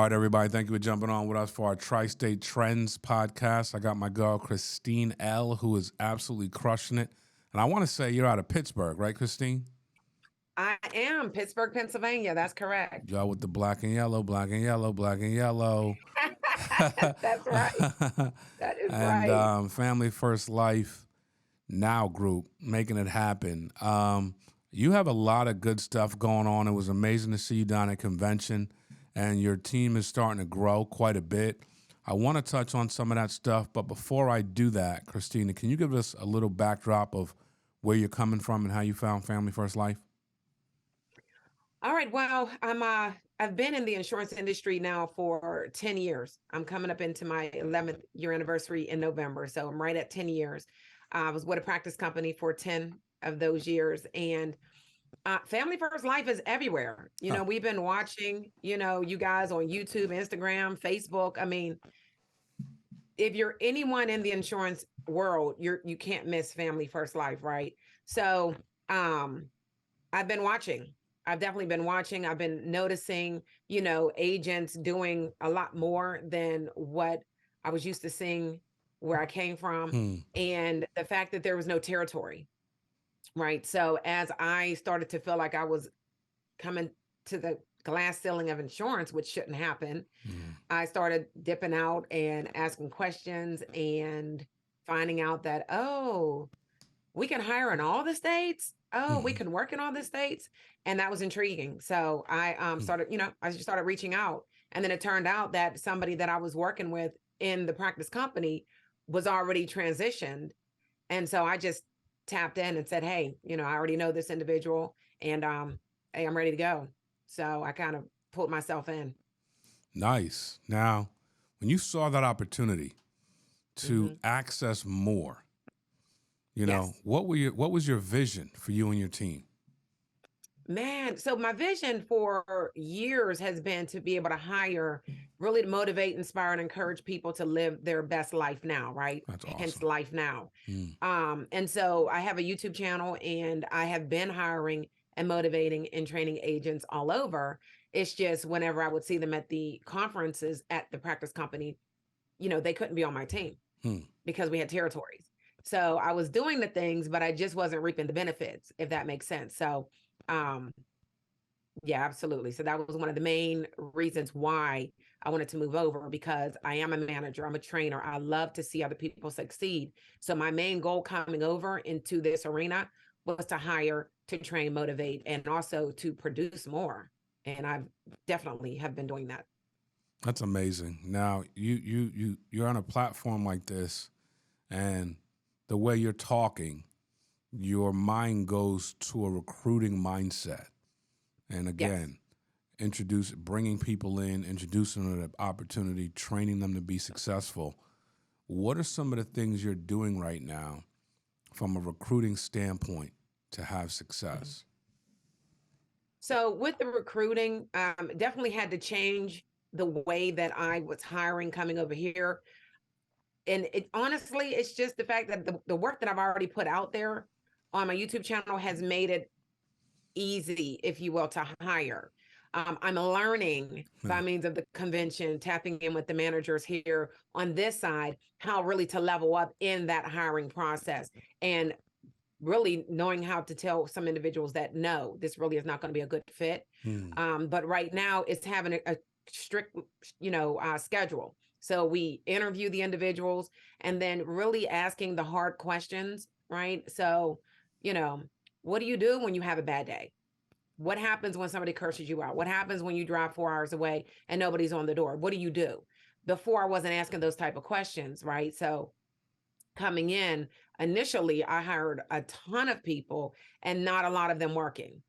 All right, everybody, thank you for jumping on with us for our Tri-State Trends podcast. I got my girl, Christine L., who is absolutely crushing it. And I want to say you're out of Pittsburgh, right, Christine? I am Pittsburgh, Pennsylvania. That's correct. Y'all with the black and yellow, black and yellow, black and yellow. That's right. That is And right. Family First Life Now Group, making it happen. You have a lot of good stuff going on. It was amazing to see you down at convention, and your team is starting to grow quite a bit. I want to touch on some of that stuff, but before I do that, Christina, can you give us a little backdrop of where you're coming from and how you found Family First Life? All right. Well, I've been in the insurance industry now for 10 years. I'm coming up into my 11th year anniversary in November. So I'm right at 10 years. I was with a practice company for 10 of those years. And Family First Life is everywhere. Huh. We've been watching, you guys on YouTube, Instagram, Facebook. I mean, if you're anyone in the insurance world, you can't miss Family First Life, right? So I've been watching. I've definitely been watching. I've been noticing, agents doing a lot more than what I was used to seeing where I came from. Hmm. And the fact that there was no territory, right? So as I started to feel like I was coming to the glass ceiling of insurance, which shouldn't happen, Hmm. I started dipping out and asking questions and finding out that, oh, we can hire in all the states. Oh, we Hmm. can work in all the states. And that was intriguing. So I Hmm. started, I just started reaching out. And then it turned out that somebody that I was working with in the practice company was already transitioned. And so I just tapped in and said, hey, I already know this individual and hey, I'm ready to go. So I kind of pulled myself in. Nice. Now, when you saw that opportunity to Hmm. access more, Yes. what was your vision for you and your team? Man, so my vision for years has been to be able to hire, really to motivate, inspire, and encourage people to live their best life now, right? That's Hence awesome. life now. Hmm. And so I have a YouTube channel and I have been hiring and motivating and training agents all over. It's just whenever I would see them at the conferences at the practice company, they couldn't be on my team Hmm. because we had territories. So I was doing the things, but I just wasn't reaping the benefits, if that makes sense. So, um, yeah, absolutely. So that was one of the main reasons why I wanted to move over because I am a manager, I'm a trainer. I love to see other people succeed. So my main goal coming over into this arena was to hire, to train, motivate, and also to produce more. And I've definitely have been doing that. That's amazing. Now, you're on a platform like this, and the way you're talking, your mind goes to a recruiting mindset. And Yes. again, bringing people in, introducing them to the opportunity, training them to be successful. What are some of the things you're doing right now from a recruiting standpoint to have Mhm. success? So with the recruiting, definitely had to change the way that I was hiring coming over here. And it honestly, it's just the fact that the work that I've already put out there on my YouTube channel has made it easy, if you will, to hire. I'm learning by means of the convention, tapping in with the managers here on this side, how really to level up in that hiring process and really knowing how to tell some individuals that no, this really is not going to be a good fit. Hmm. But right now, it's having a strict, schedule. So we interview the individuals and then really asking the hard questions, right? So, you know, what do you do when you have a bad day? What happens when somebody curses you out? What happens when you drive 4 hours away and nobody's on the door? What do you do? Before I wasn't asking those type of questions, right? So coming in, initially I hired a ton of people and not a lot of them working,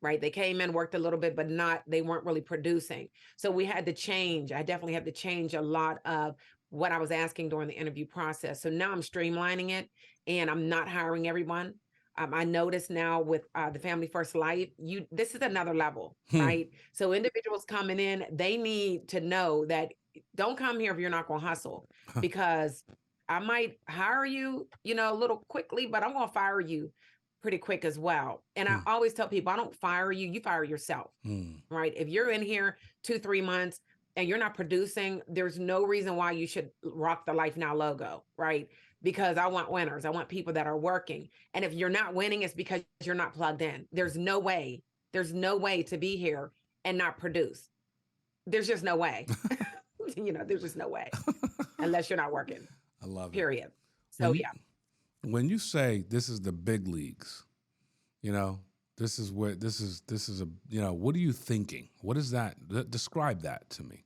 right? They came in, worked a little bit, but they weren't really producing. So we had to change. I definitely had to change a lot of what I was asking during the interview process. So now I'm streamlining it and I'm not hiring everyone. I notice now with the Family First Life, this is another level, Hmm. right? So individuals coming in, they need to know that don't come here if you're not going to hustle because I might hire you, a little quickly, but I'm going to fire you pretty quick as well. And I Hmm. always tell people, I don't fire you, you fire yourself, Hmm. right? If you're in here 2, 3 months, and you're not producing, there's no reason why you should rock the Life Now logo, right? Because I want winners. I want people that are working. And if you're not winning, it's because you're not plugged in. There's no way to be here and not produce. There's just no way. There's just no way unless you're not working. I love it. Period. So yeah. When you say this is the big leagues, this is where this is what are you thinking? What is that? Describe that to me.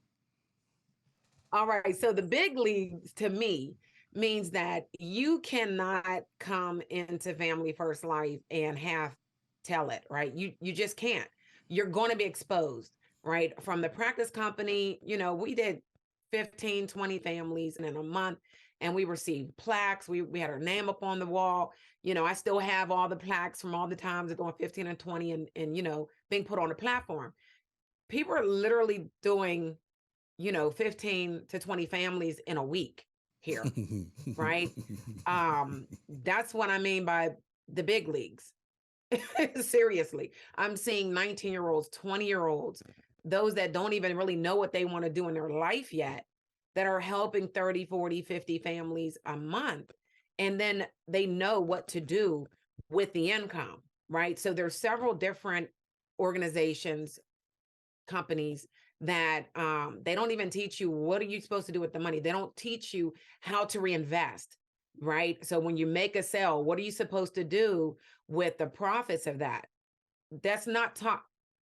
All right. So the big leagues to me means that you cannot come into Family First Life and tell it, right? You just can't. You're going to be exposed, right? From the practice company, we did 15, 20 families in a month, and we received plaques. We had our name up on the wall. I still have all the plaques from all the times of doing 15 and 20 and being put on a platform. People are literally doing 15 to 20 families in a week here, right? That's what I mean by the big leagues. Seriously, I'm seeing 19-year-olds, 20-year-olds, those that don't even really know what they want to do in their life yet, that are helping 30, 40, 50 families a month. And then they know what to do with the income, right? So there's several different organizations, companies that they don't even teach you what are you supposed to do with the money. They don't teach you how to reinvest, right? So when you make a sale, what are you supposed to do with the profits of that? That's not taught.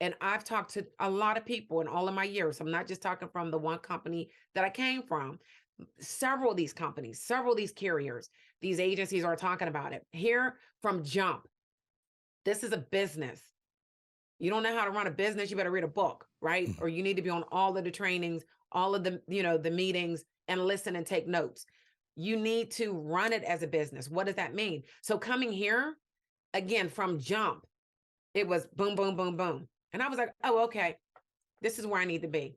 And I've talked to a lot of people in all of my years. I'm not just talking from the one company that I came from. Several of these companies, several of these carriers, these agencies are talking about it. Here from jump, this is a business. You don't know how to run a business, you better read a book, right? Or you need to be on all of the trainings, all of the, the meetings, and listen and take notes. You need to run it as a business. What does that mean? So coming here, again, from jump, it was boom, boom, boom, boom. And I was like, oh, okay, this is where I need to be.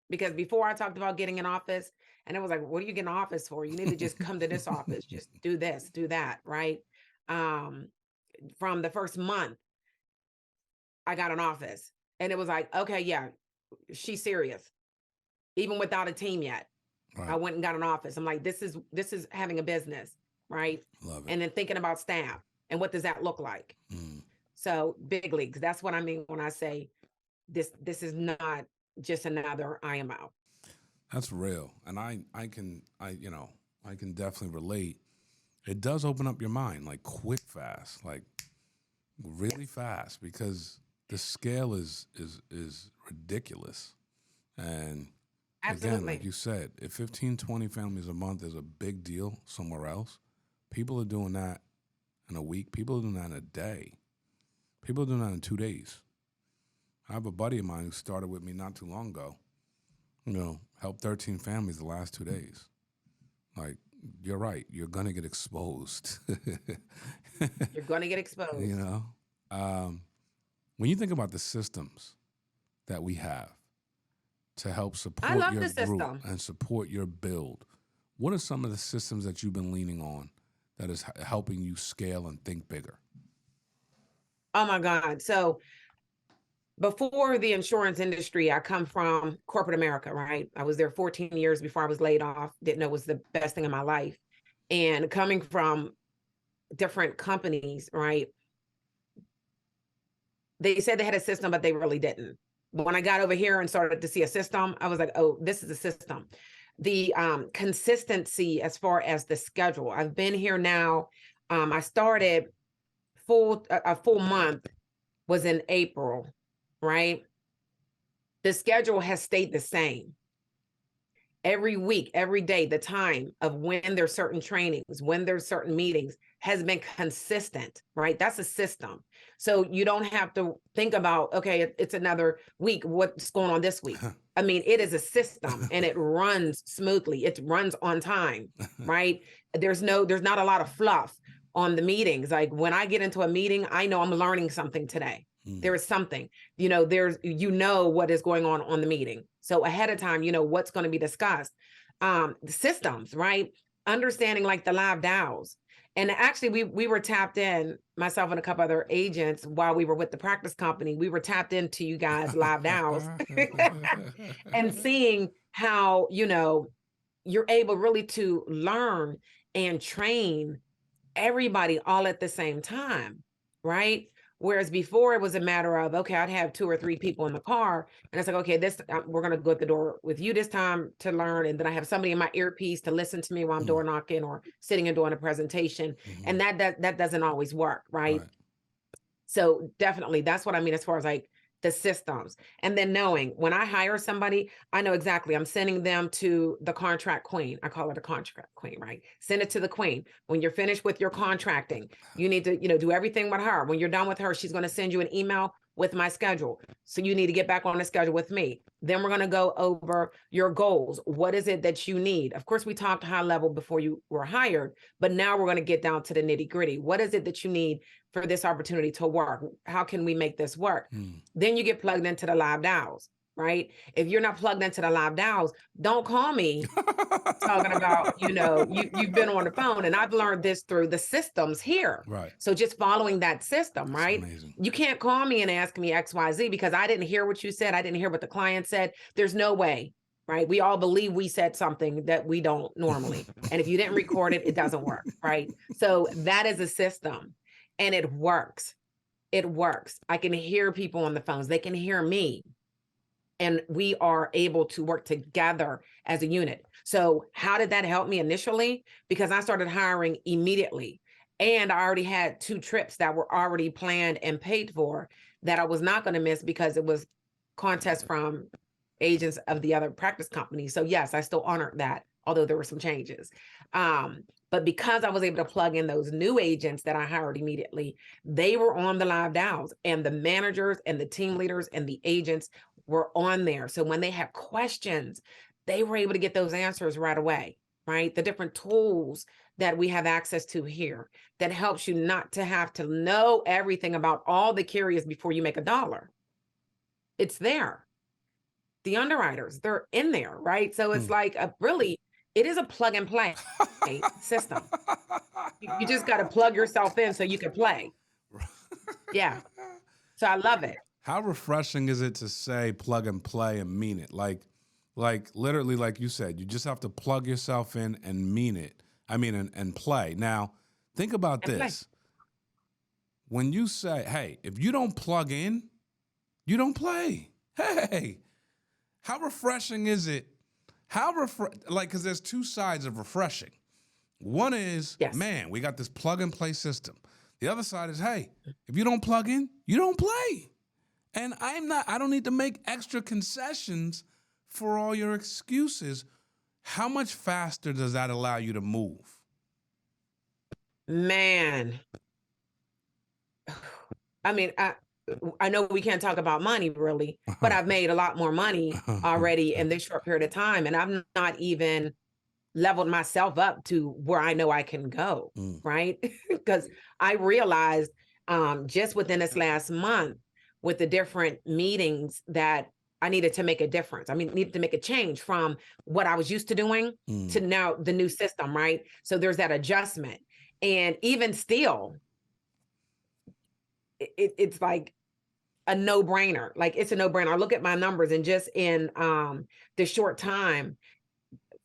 Because before I talked about getting an office, and it was like, what do you get an office for? You need to just come to this office, just do this, do that, right? From the first month, I got an office, and it was like, okay, yeah, she's serious. Even without a team yet, right. I went and got an office. I'm like, this is having a business, right? Love it. And then thinking about staff and what does that look like? So big leagues. That's what I mean when I say this is not just another IMO. That's real, and I can definitely relate. It does open up your mind, like quick, fast, like really fast, because the scale is ridiculous. And absolutely, again, like you said, if 15, 20 families a month is a big deal somewhere else, people are doing that in a week. People are doing that in a day. People are doing that in 2 days. I have a buddy of mine who started with me not too long ago, helped 13 families the last 2 days. Like, you're right. You're going to get exposed. You're going to get exposed. When you think about the systems that we have to help support your group and support your build, what are some of the systems that you've been leaning on that is helping you scale and think bigger? Oh my God. So before the insurance industry, I come from corporate America, right? I was there 14 years before I was laid off. Didn't know it was the best thing in my life. And coming from different companies, right? They said they had a system, but they really didn't. But when I got over here and started to see a system, I was like, oh, this is a system. The consistency as far as the schedule. I've been here now. I started a full month was in April, right? The schedule has stayed the same. Every week, every day, the time of when there's certain trainings, when there's certain meetings has been consistent, right? That's a system. So you don't have to think about, okay, it's another week. What's going on this week? I mean, it is a system and it runs smoothly. It runs on time, right? There's not a lot of fluff on the meetings. Like when I get into a meeting, I know I'm learning something today. There is something, there's, what is going on the meeting. So ahead of time, what's going to be discussed. The systems, right? Understanding like the live DAOs And actually, we were tapped in, myself and a couple other agents, while we were with the practice company. We were tapped into you guys' live nows and seeing how, you're able really to learn and train everybody all at the same time, right? Whereas before it was a matter of, okay, I'd have 2 or 3 people in the car, and it's like, okay, we're gonna go at the door with you this time to learn, and then I have somebody in my earpiece to listen to me while I'm door knocking or sitting and doing a presentation, and that doesn't always work, right? Right. So definitely that's what I mean as far as like the systems. And then knowing when I hire somebody, I know exactly I'm sending them to the contract queen. I call her the contract queen, right? Send it to the queen. When you're finished with your contracting, you need to, do everything with her. When you're done with her, she's going to send you an email with my schedule. So you need to get back on the schedule with me. Then we're going to go over your goals. What is it that you need? Of course, we talked high level before you were hired, but now we're going to get down to the nitty gritty. What is it that you need for this opportunity to work? How can we make this work? Then you get plugged into the live dials, right? If you're not plugged into the live dials, don't call me talking about, you've been on the phone. And I've learned this through the systems here. Right. So just following that system, That's right? amazing. You can't call me and ask me XYZ because I didn't hear what you said. I didn't hear what the client said. There's no way, right? We all believe we said something that we don't normally. And if you didn't record it, it doesn't work, right? So that is a system. And it works. It works. I can hear people on the phones. They can hear me. And we are able to work together as a unit. So how did that help me initially? Because I started hiring immediately. And I already had 2 trips that were already planned and paid for that I was not going to miss because it was contests from agents of the other practice companies. So yes, I still honored that, although there were some changes. But because I was able to plug in those new agents that I hired immediately, they were on the live dials, and the managers and the team leaders and the agents were on there. So when they had questions, they were able to get those answers right away, right? The different tools that we have access to here that helps you not to have to know everything about all the carriers before you make a dollar. It's there. The underwriters, they're in there, right? So it's like it is a plug and play system. You just got to plug yourself in so you can play. Yeah. So I love it. How refreshing is it to say plug and play and mean it? Like literally, like you said, you just have to plug yourself in and mean it. I mean, and play. Now, think about And play. this. When you say, hey, if you don't plug in, you don't play. Hey, how refreshing is it? Because there's 2 sides of refreshing. One is, Yes. man, we got this plug and play system. The other side is, hey, if you don't plug in, you don't play. And I don't need to make extra concessions for all your excuses. How much faster does that allow you to move? Man. I mean, I know we can't talk about money really, but I've made a lot more money already in this short period of time. And I've not even leveled myself up to where I know I can go, right? Because I realized just within this last month with the different meetings that I needed to make a difference. I mean, needed to make a change from what I was used to doing to now the new system, right? So there's that adjustment. And even still, it's like a no-brainer. Like it's a no-brainer. I look at my numbers, and just in this short time,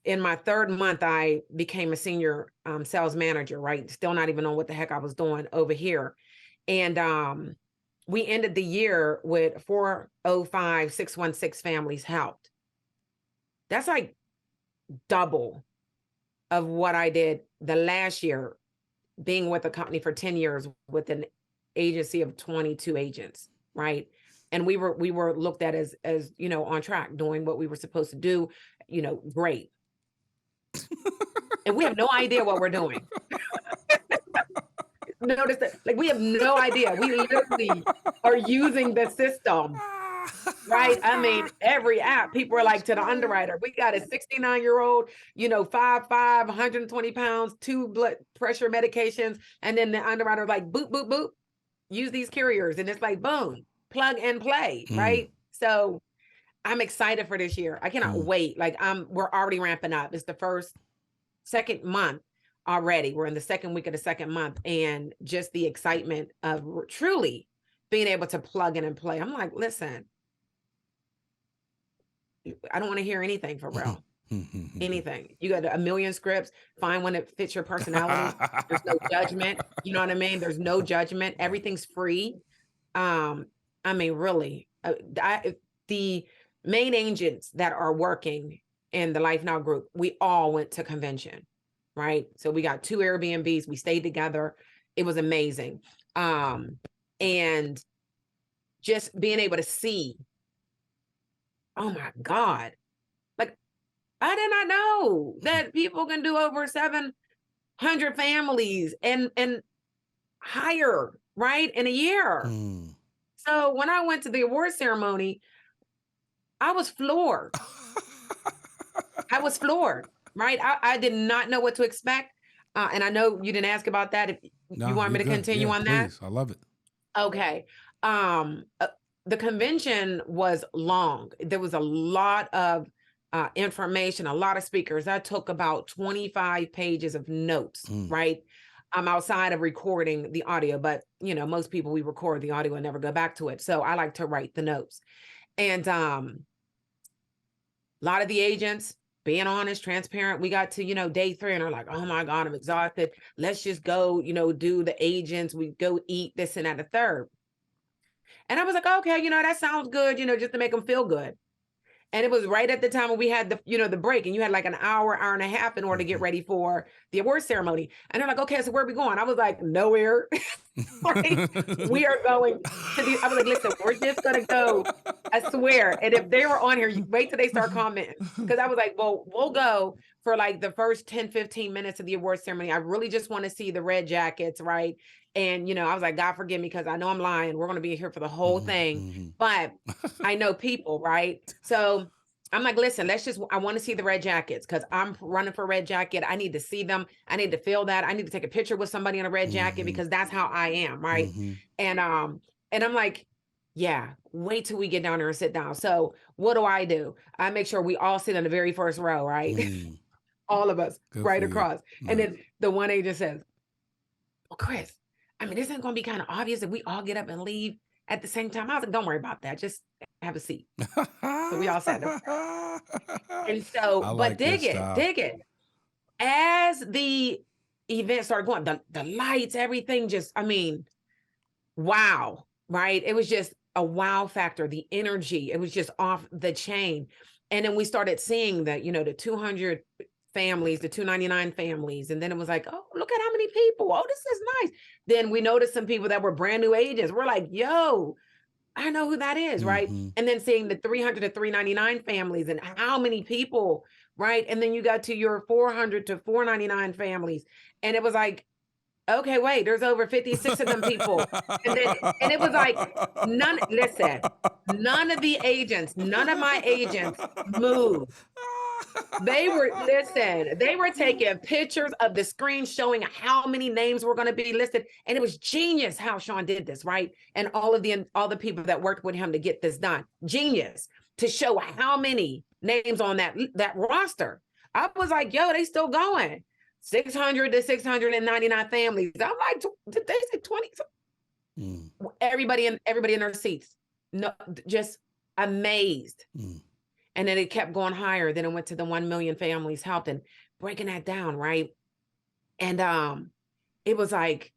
in my 3rd month, I became a senior sales manager, right? Still not even knowing what the heck I was doing over here. And we ended the year with 405,616 families helped. That's like double of what I did the last year, being with a company for 10 years with an agency of 22 agents, right? And we were looked at as on track, doing what we were supposed to do, great. And we have no idea what we're doing. Notice that, like, we have no idea. We literally are using the system, right? I mean, every app, people are like to the underwriter, we got a 69-year-old, 5'5", 120 pounds, 2 blood pressure medications. And then the underwriter like, boop, boop, boop, use these carriers. And it's like, boom, plug and play, right? So I'm excited for this year. I cannot wait. Like we're already ramping up. It's the 2nd month already. We're in the second week of the second month, and just the excitement of truly being able to plug in and play. I'm like, listen, I don't want to hear anything for real. Anything. You got a million scripts, find one that fits your personality. There's no judgment. You know what I mean? There's no judgment. Everything's free. I mean, really, the main agents that are working in the Life Now group, we all went to convention, right? So we got 2 Airbnbs. We stayed together. It was amazing. And just being able to see, oh my God, like I did not know that people can do over 700 families and higher, right, in a year. So when I went to the award ceremony, I was floored. I was floored, right? I did not know what to expect. And I know you didn't ask about that. If No, you want me you're to good. continue Yeah, on that? please. I love it. Okay. The convention was long. There was a lot of information, a lot of speakers. I took about 25 pages of notes, right? I'm outside of recording the audio, but you know, most people, we record the audio and never go back to it. So I like to write the notes. And a lot of the agents, being honest, transparent, we got to, you know, day 3 and they're like, oh my God, I'm exhausted. Let's just go, you know, do the agents. We go eat this and that, the third. And I was like, okay, you know, that sounds good, you know, just to make them feel good. And it was right at the time when we had the, you know, the break, and you had like an hour, hour and a half in order to get ready for the award ceremony. And they're like, okay, so where are we going? I was like, nowhere. Right? We are going to the, I was like, listen, we're just going to go. I swear. And if they were on here, you wait till they start commenting. Because I was like, well, we'll go for like the first 10, 15 minutes of the award ceremony. I really just want to see the red jackets, right? And, you know, I was like, God forgive me, because I know I'm lying. We're going to be here for the whole thing. But I know people, right? So I'm like, listen, I want to see the red jackets, because I'm running for red jacket. I need to see them. I need to feel that. I need to take a picture with somebody in a red jacket, because that's how I am, right? And I'm like, yeah, wait till we get down there and sit down. So what do? I make sure we all sit in the very first row, right? All of us, Good right for you. across. And then the one agent says, well, Chris, I mean, isn't it going to be kind of obvious if we all get up and leave at the same time? I was like, don't worry about that. Just have a seat. So we all sat there. And so, I but like dig this it, style. dig it. As the event started going, the lights, everything just, I mean, wow, right? It was just a wow factor, the energy, it was just off the chain. And then we started seeing that, you know, the 200 families, the 299 families. And then it was like, oh, look at how many people. Oh, this is nice. Then we noticed some people that were brand new agents. We're like, yo, I know who that is, right? And then seeing the 300 to 399 families and how many people, right? And then you got to your 400 to 499 families. And it was like, okay, wait, there's over 56 of them people. And it was like, none of the agents, none of my agents moved. They were taking pictures of the screen showing how many names were going to be listed. And it was genius how Sean did this, right? And all the people that worked with him to get this done. Genius to show how many names on that roster. I was like, yo, they still going. 600 to 699 families. I'm like, did they say 20? Everybody in their seats. No, just amazed. And then it kept going higher. Then it went to the 1 million families helped, and breaking that down, right? And it was like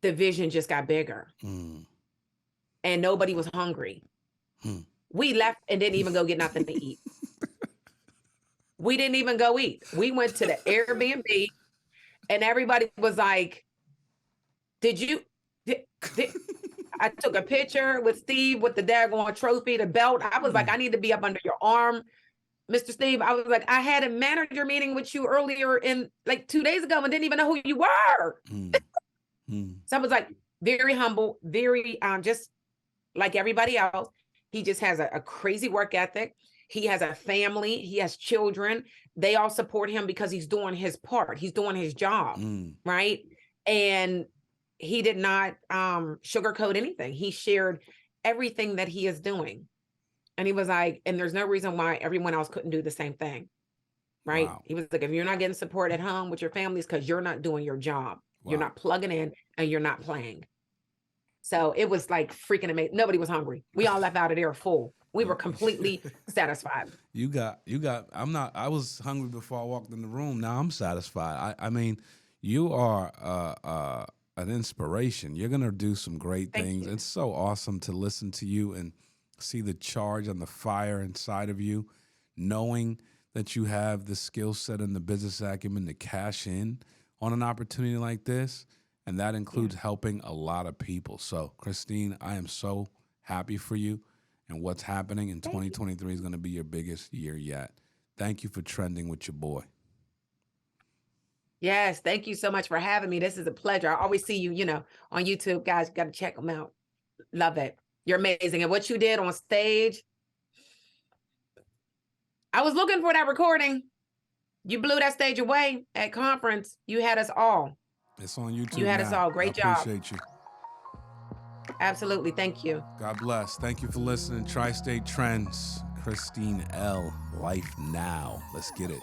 the vision just got bigger. And nobody was hungry. We left and didn't even go get nothing to eat. We didn't even go eat. We went to the Airbnb, and everybody was like, I took a picture with Steve with the daggone trophy, the belt. I was like, I need to be up under your arm, Mr. Steve. I was like, I had a manager meeting with you earlier in like 2 days ago and didn't even know who you were. So I was like, very humble, very just like everybody else. He just has a crazy work ethic. He has a family. He has children. They all support him because he's doing his part. He's doing his job, right? And he did not sugarcoat anything. He shared everything that he is doing. And he was like, and there's no reason why everyone else couldn't do the same thing. right? Wow. He was like, if you're not getting support at home with your families, because you're not doing your job, you're Wow. not plugging in and you're not playing. So it was like freaking amazing. Nobody was hungry. We all left out of there full. We were completely satisfied. I was hungry before I walked in the room. Now I'm satisfied. I mean, you are an inspiration. You're going to do some great Thank things. you. It's so awesome to listen to you and see the charge and the fire inside of you, knowing that you have the skill set and the business acumen to cash in on an opportunity like this. And that includes helping a lot of people. So, Christine, I am so happy for you. And what's happening in 2023 is going to be your biggest year yet. Thank you for trending with your boy. Yes, thank you so much for having me. This is a pleasure. I always see you, on YouTube. Guys, got to check them out. Love it. You're amazing. And what you did on stage, I was looking for that recording. You blew that stage away at conference. You had us all. It's on YouTube. You had now. us all. Great job. I appreciate you. Absolutely. Thank you. God bless. Thank you for listening. Tri-State Trends. Christine L. Life Now. Let's get it.